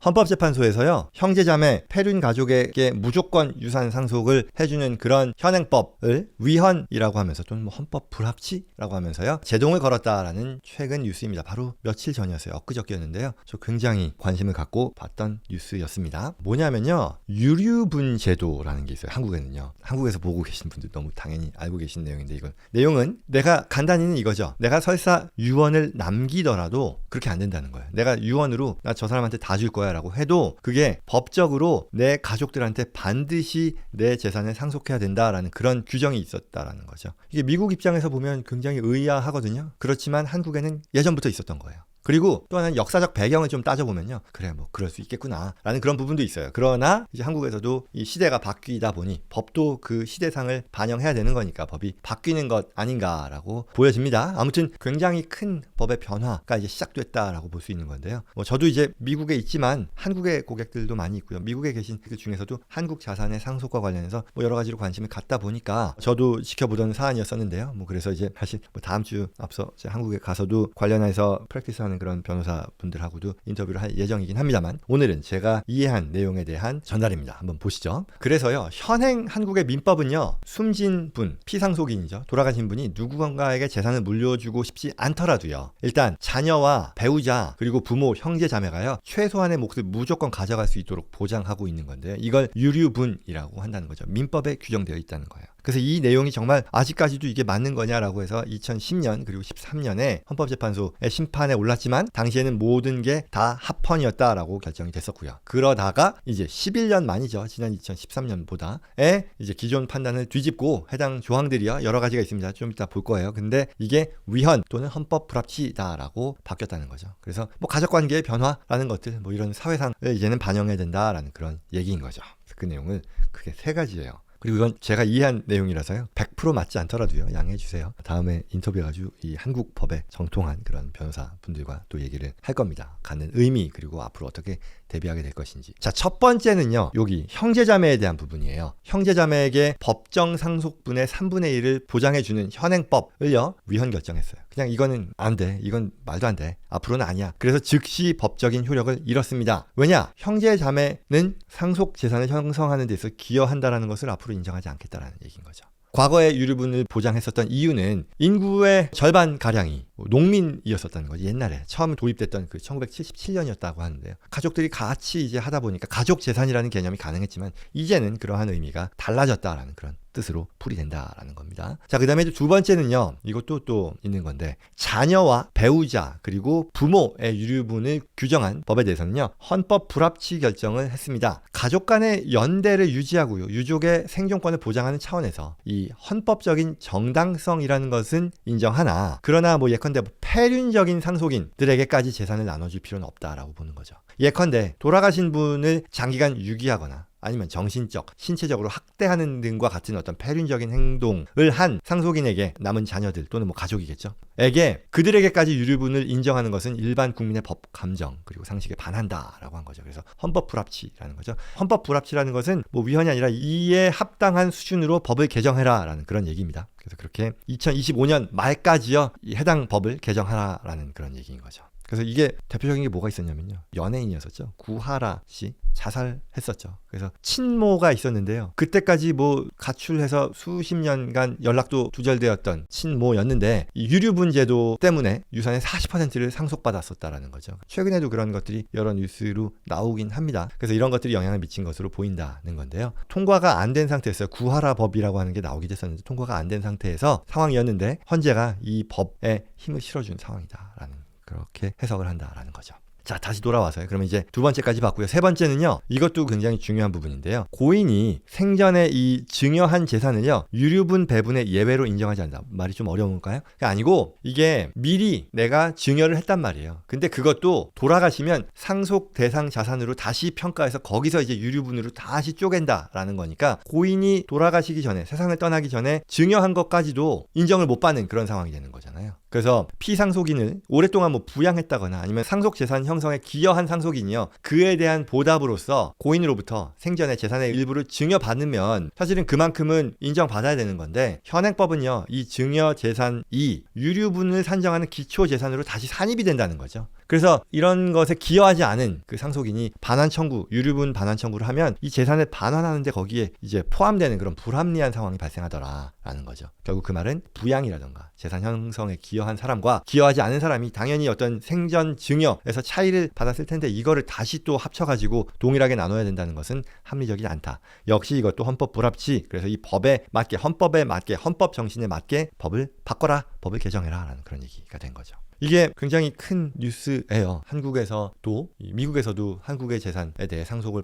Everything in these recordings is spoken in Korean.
헌법재판소에서요, 형제자매, 패륜 가족에게 무조건 유산 상속을 해주는 그런 현행법을 위헌이라고 하면서 또는 뭐 헌법 불합치라고 하면서요, 제동을 걸었다라는 최근 뉴스입니다. 바로 며칠 전이었어요. 엊그저께였는데요. 저 굉장히 관심을 갖고 봤던 뉴스였습니다. 뭐냐면요, 유류분 제도라는 게 있어요. 한국에는요. 한국에서 보고 계신 분들 너무 당연히 알고 계신 내용인데, 이건 내용은 내가 간단히는 이거죠. 내가 설사 유언을 남기더라도 그렇게 안 된다는 거예요. 내가 유언으로 나 저 사람한테 다 줄 거야 라고 해도 그게 법적으로 내 가족들한테 반드시 내 재산을 상속해야 된다라는 그런 규정이 있었다라는 거죠. 이게 미국 입장에서 보면 굉장히 의아하거든요. 그렇지만 한국에는 예전부터 있었던 거예요. 그리고 또 하나는 역사적 배경을 좀 따져보면요, 그래 뭐 그럴 수 있겠구나 라는 그런 부분도 있어요. 그러나 이제 한국에서도 이 시대가 바뀌다 보니 법도 그 시대상을 반영해야 되는 거니까 법이 바뀌는 것 아닌가라고 보여집니다. 아무튼 굉장히 큰 법의 변화가 이제 시작됐다라고 볼 수 있는 건데요. 뭐 저도 이제 미국에 있지만 한국의 고객들도 많이 있고요. 미국에 계신 그 중에서도 한국 자산의 상속과 관련해서 뭐 여러 가지로 관심을 갖다 보니까 저도 지켜보던 사안이었었는데요. 뭐 그래서 이제 사실 뭐 다음 주 앞서 한국에 가서도 관련해서 프랙티스하는 그런 변호사 분들하고도 인터뷰를 할 예정이긴 합니다만, 오늘은 제가 이해한 내용에 대한 전달입니다. 한번 보시죠. 그래서요, 현행 한국의 민법은요, 숨진 분, 피상속인이죠, 돌아가신 분이 누군가에게 재산을 물려주고 싶지 않더라도요, 일단 자녀와 배우자 그리고 부모, 형제, 자매가요, 최소한의 몫을 무조건 가져갈 수 있도록 보장하고 있는 건데요, 이걸 유류분이라고 한다는 거죠. 민법에 규정되어 있다는 거예요. 그래서 이 내용이 정말 아직까지도 이게 맞는 거냐라고 해서 2010년 그리고 13년에 헌법재판소의 심판에 올랐지만 당시에는 모든 게 다 합헌이었다라고 결정이 됐었고요. 그러다가 이제 11년 만이죠. 지난 2013년보다에 이제 기존 판단을 뒤집고 해당 조항들이요, 여러 가지가 있습니다. 좀 이따 볼 거예요. 근데 이게 위헌 또는 헌법 불합치다라고 바뀌었다는 거죠. 그래서 뭐 가족관계의 변화라는 것들, 뭐 이런 사회상을 이제는 반영해야 된다라는 그런 얘기인 거죠. 그래서 그 내용은 크게 세 가지예요. 그리고 이건 제가 이해한 내용이라서요, 100% 맞지 않더라도요, 양해해 주세요. 다음에 인터뷰해가지고 이 한국 법에 정통한 그런 변호사 분들과 또 얘기를 할 겁니다. 갖는 의미, 그리고 앞으로 어떻게 대비하게 될 것인지. 자, 첫 번째는요, 여기 형제자매에 대한 부분이에요. 형제자매에게 법정 상속분의 3분의 1을 보장해주는 현행법을요, 위헌 결정했어요. 그냥 이거는 안 돼. 이건 말도 안 돼. 앞으로는 아니야. 그래서 즉시 법적인 효력을 잃었습니다. 왜냐? 형제자매는 상속 재산을 형성하는 데 있어서 기여한다라는 것을 앞으로 인정하지 않겠다라는 얘기인 거죠. 과거에 유류분을 보장했었던 이유는 인구의 절반가량이 농민이었었다는 거지. 옛날에 처음 도입됐던 그 1977년이었다고 하는데요. 가족들이 같이 이제 하다 보니까 가족 재산이라는 개념이 가능했지만 이제는 그러한 의미가 달라졌다라는 그런 뜻으로 풀이된다라는 겁니다. 자, 그 다음에 두 번째는요, 이것도 또 있는 건데, 자녀와 배우자 그리고 부모의 유류분을 규정한 법에 대해서는요, 헌법 불합치 결정을 했습니다. 가족 간의 연대를 유지하고요, 유족의 생존권을 보장하는 차원에서 이 헌법적인 정당성이라는 것은 인정하나, 그러나 뭐 예컨대 폐륜적인 상속인들에게까지 재산을 나눠줄 필요는 없다라고 보는 거죠. 예컨대 돌아가신 분을 장기간 유기하거나 아니면 정신적, 신체적으로 학대하는 등과 같은 어떤 폐륜적인 행동을 한 상속인에게 남은 자녀들 또는 뭐 가족이겠죠, 에게 그들에게까지 유류분을 인정하는 것은 일반 국민의 법 감정 그리고 상식에 반한다라고 한 거죠. 그래서 헌법 불합치라는 거죠. 헌법 불합치라는 것은 뭐 위헌이 아니라 이에 합당한 수준으로 법을 개정해라라는 그런 얘기입니다. 그래서 그렇게 2025년 말까지요, 이 해당 법을 개정하라라는 그런 얘기인 거죠. 그래서 이게 대표적인 게 뭐가 있었냐면요, 연예인이었었죠. 구하라 씨 자살했었죠. 그래서 친모가 있었는데요, 그때까지 뭐 가출해서 수십 년간 연락도 두절되었던 친모였는데 이 유류분 제도 때문에 유산의 40%를 상속받았었다라는 거죠. 최근에도 그런 것들이 여러 뉴스로 나오긴 합니다. 그래서 이런 것들이 영향을 미친 것으로 보인다는 건데요, 통과가 안 된 상태에서 구하라 법이라고 하는 게 나오기도 했었는데 통과가 안 된 상태에서 상황이었는데 헌재가 이 법에 힘을 실어준 상황이다라는, 그렇게 해석을 한다라는 거죠. 자, 다시 돌아와서요. 그러면 이제 두 번째까지 봤고요. 세 번째는요, 이것도 굉장히 중요한 부분인데요, 고인이 생전에 이 증여한 재산을요, 유류분 배분의 예외로 인정하지 않는다. 말이 좀 어려운가요? 그게 아니고 이게 미리 내가 증여를 했단 말이에요. 근데 그것도 돌아가시면 상속 대상 자산으로 다시 평가해서 거기서 이제 유류분으로 다시 쪼갠다라는 거니까 고인이 돌아가시기 전에, 세상을 떠나기 전에 증여한 것까지도 인정을 못 받는 그런 상황이 되는 거잖아요. 그래서 피상속인을 오랫동안 뭐 부양했다거나 아니면 상속재산 형성에 기여한 상속인이요, 그에 대한 보답으로서 고인으로부터 생전에 재산의 일부를 증여받으면 사실은 그만큼은 인정받아야 되는 건데, 현행법은요, 이 증여재산이 유류분을 산정하는 기초재산으로 다시 산입이 된다는 거죠. 그래서 이런 것에 기여하지 않은 그 상속인이 반환 청구, 유류분 반환 청구를 하면 이 재산을 반환하는데 거기에 이제 포함되는 그런 불합리한 상황이 발생하더라라는 거죠. 결국 그 말은 부양이라던가 재산 형성에 기여한 사람과 기여하지 않은 사람이 당연히 어떤 생전 증여에서 차이를 받았을 텐데 이거를 다시 또 합쳐가지고 동일하게 나눠야 된다는 것은 합리적이지 않다. 역시 이것도 헌법 불합치. 그래서 이 법에 맞게, 헌법에 맞게, 헌법 정신에 맞게 법을 바꿔라, 법을 개정해라 라는 그런 얘기가 된 거죠. 이게 굉장히 큰 뉴스예요. 한국에서도 미국에서도 한국의 재산에 대해 상속을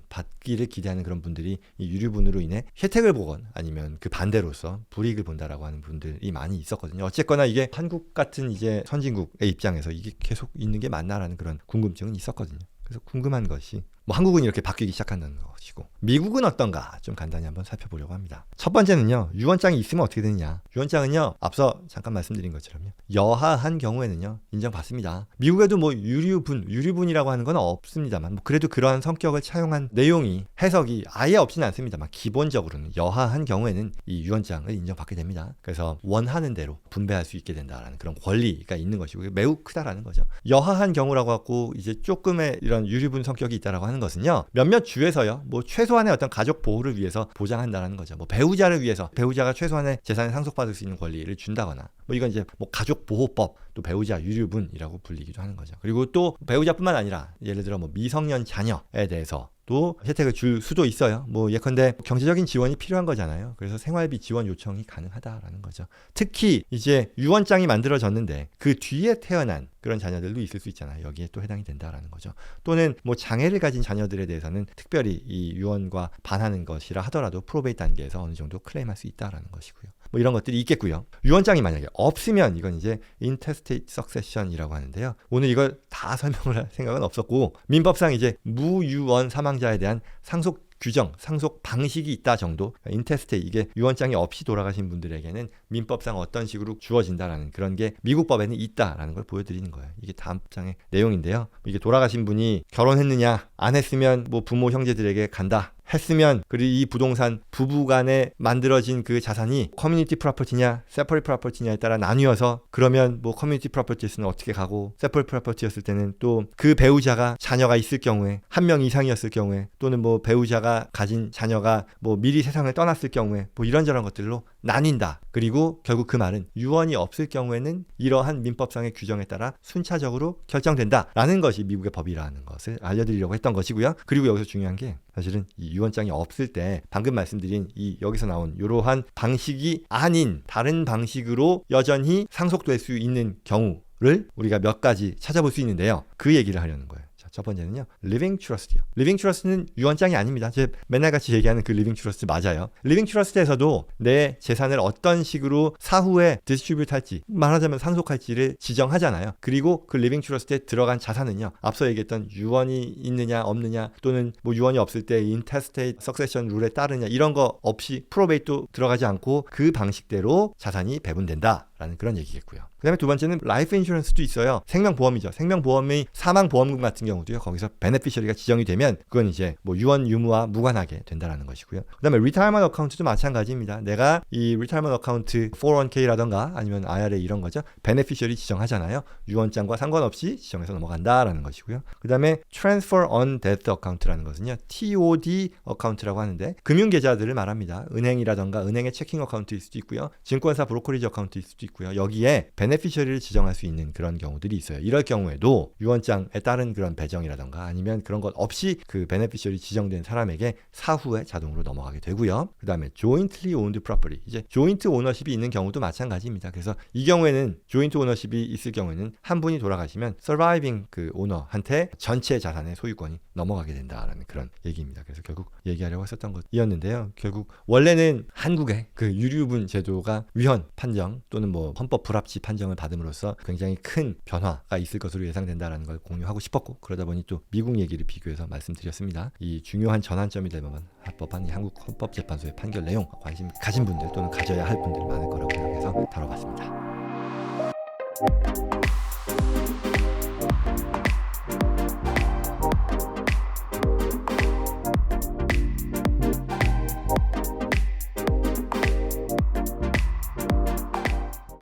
받기를 기대하는 그런 분들이 이 유류분으로 인해 혜택을 보건 아니면 그 반대로서 불이익을 본다라고 하는 분들이 많이 있었거든요. 어쨌거나 이게 한국 같은 이제 선진국의 입장에서 이게 계속 있는 게 맞나라는 그런 궁금증은 있었거든요. 그래서 궁금한 것이 뭐 한국은 이렇게 바뀌기 시작한다는 것이고 미국은 어떤가 좀 간단히 한번 살펴보려고 합니다. 첫 번째는요. 유언장이 있으면 어떻게 되느냐. 유언장은요. 앞서 잠깐 말씀드린 것처럼요. 여하한 경우에는요. 인정받습니다. 미국에도 뭐 유류분이라고 하는 건 없습니다만 뭐 그래도 그러한 성격을 차용한 내용이 해석이 아예 없지는 않습니다만 기본적으로는 여하한 경우에는 이 유언장을 인정받게 됩니다. 그래서 원하는 대로 분배할 수 있게 된다라는 그런 권리가 있는 것이고 매우 크다라는 거죠. 여하한 경우라고 갖고 이제 조금의 이런 유류분 성격이 있다라고 하는 것은요. 몇몇 주에서요. 뭐 최소한의 어떤 가족 보호를 위해서 보장한다라는 거죠. 뭐 배우자를 위해서 배우자가 최소한의 재산을 상속받을 수 있는 권리를 준다거나 뭐 이건 이제 뭐 가족 보호법 또 배우자 유류분이라고 불리기도 하는 거죠. 그리고 또 배우자뿐만 아니라 예를 들어 뭐 미성년 자녀에 대해서 또 혜택을 줄 수도 있어요. 뭐 예컨대 경제적인 지원이 필요한 거잖아요. 그래서 생활비 지원 요청이 가능하다라는 거죠. 특히 이제 유언장이 만들어졌는데 그 뒤에 태어난 그런 자녀들도 있을 수 있잖아요. 여기에 또 해당이 된다라는 거죠. 또는 뭐 장애를 가진 자녀들에 대해서는 특별히 이 유언과 반하는 것이라 하더라도 프로베이트 단계에서 어느 정도 클레임할 수 있다라는 것이고요. 뭐 이런 것들이 있겠고요. 유언장이 만약에 없으면 이건 이제 intestate succession이라고 하는데요. 오늘 이걸 다 설명을 할 생각은 없었고 민법상 이제 무유언 사망자에 대한 상속 규정, 상속 방식이 있다 정도. 인테스테이 이게 유언장이 없이 돌아가신 분들에게는 민법상 어떤 식으로 주어진다라는 그런 게 미국 법에는 있다라는 걸 보여드리는 거예요. 이게 다음 장의 내용인데요. 이게 돌아가신 분이 결혼했느냐 안 했으면 뭐 부모 형제들에게 간다. 했으면 그리고 이 부동산 부부간에 만들어진 그 자산이 커뮤니티 프로퍼티냐 세퍼리 프로퍼티냐에 따라 나뉘어서 그러면 뭐 커뮤니티 프로퍼티였으면 어떻게 가고 세퍼리 프로퍼티였을 때는 또 그 배우자가 자녀가 있을 경우에 한 명 이상이었을 경우에 또는 뭐 배우자가 가진 자녀가 뭐 미리 세상을 떠났을 경우에 뭐 이런저런 것들로 나뉜다. 그리고 결국 그 말은 유언이 없을 경우에는 이러한 민법상의 규정에 따라 순차적으로 결정된다라는 것이 미국의 법이라는 것을 알려드리려고 했던 것이고요. 그리고 여기서 중요한 게 사실은 이 유언장이 없을 때 방금 말씀드린 이 여기서 나온 이러한 방식이 아닌 다른 방식으로 여전히 상속될 수 있는 경우를 우리가 몇 가지 찾아볼 수 있는데요. 그 얘기를 하려는 거예요. 첫 번째는요. 리빙 트러스트요. 리빙 트러스트는 유언장이 아닙니다. 제가 맨날 같이 얘기하는 그 리빙 트러스트 맞아요. 리빙 트러스트에서도 내 재산을 어떤 식으로 사후에 디스트리뷰트 할지 말하자면 상속할지를 지정하잖아요. 그리고 그 리빙 트러스트에 들어간 자산은요. 앞서 얘기했던 유언이 있느냐 없느냐 또는 뭐 유언이 없을 때 인테스테이트 석세션 룰에 따르냐 이런 거 없이 프로베이트도 들어가지 않고 그 방식대로 자산이 배분된다. 라는 그런 얘기겠고요. 그 다음에 두 번째는 라이프 인슈런스도 있어요. 생명보험이죠. 생명보험의 사망보험금 같은 경우도요. 거기서 베네피셔리가 지정이 되면 그건 이제 뭐 유언 유무와 무관하게 된다라는 것이고요. 그 다음에 리타이먼트 어카운트도 마찬가지입니다. 내가 이 리타이먼트 어카운트 401k라던가 아니면 IRA 이런 거죠. 베네피셔리 지정하잖아요. 유언장과 상관없이 지정해서 넘어간다라는 것이고요. 그 다음에 Transfer on Death Account라는 것은요. TOD 어카운트라고 하는데 금융계좌들을 말합니다. 은행이라던가 은행의 체킹 어카운트일 수도 있고요. 증권사 브로커리지 어카운트일 수도 있고요. 여기에 베네피셔리를 지정할 수 있는 그런 경우들이 있어요. 이럴 경우에도 유언장에 따른 그런 배정이라던가 아니면 그런 것 없이 그 베네피셔리 지정된 사람에게 사후에 자동으로 넘어가게 되고요. 그 다음에 jointly owned property 이제 조인트 오너십이 있는 경우도 마찬가지입니다. 그래서 이 경우에는 조인트 오너십이 있을 경우에는 한 분이 돌아가시면 surviving 그 오너한테 전체 자산의 소유권이 넘어가게 된다라는 그런 얘기입니다. 그래서 결국 얘기하려고 했었던 것이었는데요. 결국 원래는 한국의 그 유류분 제도가 위헌 판정 또는 뭐 헌법 불합치 판정을 받음으로써 굉장히 큰 변화가 있을 것으로 예상된다라는 걸 공유하고 싶었고 그러다 보니 또 미국 얘기를 비교해서 말씀드렸습니다. 이 중요한 전환점이 될 법한 합법한 이 한국 헌법재판소의 판결 내용 관심 가진 분들 또는 가져야 할 분들이 많을 거라고 생각해서 다뤄봤습니다.